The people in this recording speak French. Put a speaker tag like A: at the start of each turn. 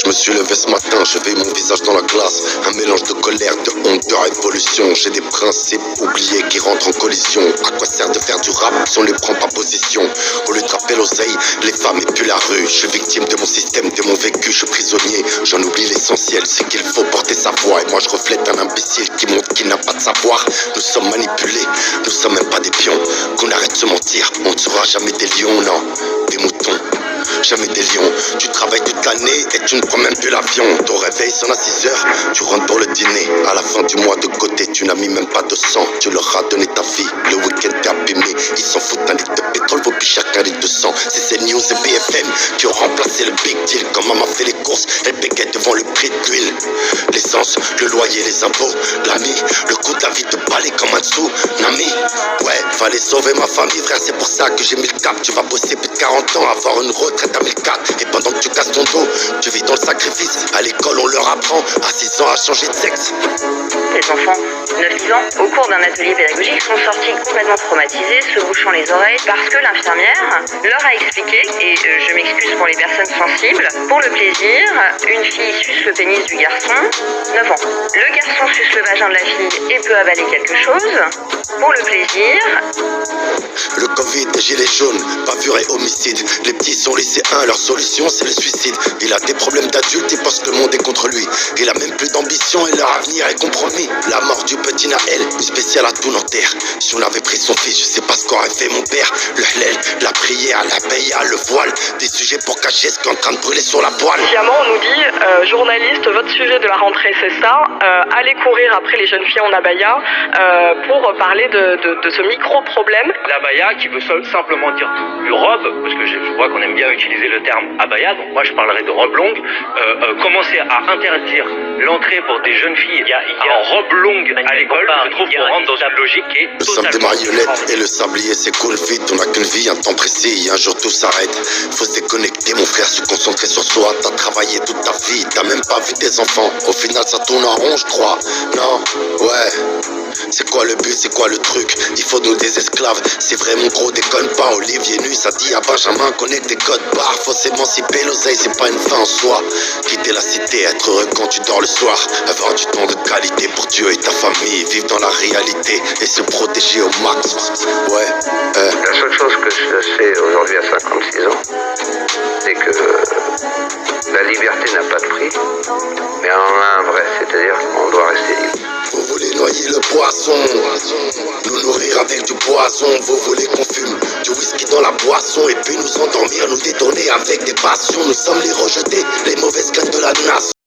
A: me suis levé ce matin, je vais mon visage dans la glace. Un mélange de colère, de honte, de révolution. J'ai des principes oubliés qui rentrent en collision. À quoi sert de faire du rap si on les prend pas position? Au lieu de rapper l'oseille, les femmes et puis la rue. Je suis victime de mon système, de mon vécu, je suis prisonnier. J'en oublie l'essentiel, c'est qu'il faut porter sa voix. Et moi je reflète un imbécile qui montre qu'il n'a pas de savoir. Nous sommes manipulés, nous sommes même pas des pions. Qu'on arrête de se mentir, on ne sera jamais des lions, non, des moutons. Jamais des lions, tu travailles toute l'année et tu ne prends même plus l'avion. Ton réveil sonne à 6 heures, tu rentres pour le dîner. À la fin du mois de côté, tu n'as mis même pas de sang. Tu leur as donné ta vie, le week-end t'es abîmé. Ils s'en foutent d'un litre de pétrole, vaut plus cher qu'un litre de sang. C'est ces news et BFM qui ont remplacé le big deal. Quand maman fait les courses, elle bégaye devant le prix de l'huile. L'essence, le loyer, les impôts, l'ami, le coût de la vie te balait comme un tsunami. Ouais, fallait sauver ma famille, frère, c'est pour ça que j'ai mis le cap. Tu vas bosser plus de 40 ans, avoir une retraite à 1004. Et pendant que tu casses ton dos, tu vis dans le sacrifice. À l'école, on leur apprend à 6 ans à changer de sexe.
B: Les enfants, 9-10 ans, au cours d'un atelier pédagogique, sont sortis complètement traumatisés, se bouchant les oreilles, parce que l'infirmière leur a expliqué, et je m'excuse pour les personnes sensibles, pour le plaisir, une fille suce le pénis du garçon, 9 ans. Le garçon suce le vagin de la fille et peut avaler quelque chose, pour le plaisir.
A: Le Covid, des gilets jaunes, bavure et homicide. Les petits sont lycéens, leur solution c'est le suicide. Il a des problèmes d'adulte, il pense que le monde est contre lui. Il a même plus d'ambition et leur avenir est compromis. La mort du petit Naël, une spéciale à tout Nanterre. Si on avait pris son fils, je sais pas ce qu'aurait fait mon père. Le halal, la prière, la païa, le voile. Des sujets pour cacher ce qui est en train de brûler sur la poêle.
C: Sciemment, on nous dit, journaliste, votre sujet de la rentrée c'est ça, allez courir après les jeunes filles en abaya pour parler de ce micro-problème.
D: L'abaya qui veut simplement dire une robe, parce que je vois qu'on aime bien utiliser le terme abaya, donc moi je parlerai de robe longue. Commencer à interdire l'entrée pour des jeunes filles en robe longue à l'école, je trouve qu'on rentre dans une logique qui est
A: Le sable des marionnettes et le sablier s'écoule vite. On n'a qu'une vie, un temps précis, un jour tout s'arrête. Faut se déconnecter mon frère, se concentrer sur soi. T'as travaillé toute ta vie, t'as même pas vu tes enfants. Au final ça tourne en rond je crois. Non, ouais. C'est quoi le but, c'est quoi le truc? Il faut nous des esclaves. C'est vrai mon gros, déconne pas. Olivier nu, ça dit à Benjamin, connecte des codes barres. Faut s'émanciper, l'oseille c'est pas une fin en soi. Quitter la cité, être heureux quand tu dors le soir. Avoir du temps de qualité pour Dieu et ta famille. Vivre dans la réalité et se protéger au max. Ouais.
E: La seule chose que je sais aujourd'hui à 56 ans, c'est que la liberté n'a pas de prix, mais elle en a un vrai, c'est-à-dire qu'on doit rester libre.
A: Vous voulez noyer le poisson, nous nourrir avec du poison. Vous voulez qu'on fume du whisky dans la boisson et puis nous endormir, nous détourner avec des passions. Nous sommes les rejetés, les mauvaises graines de la nation.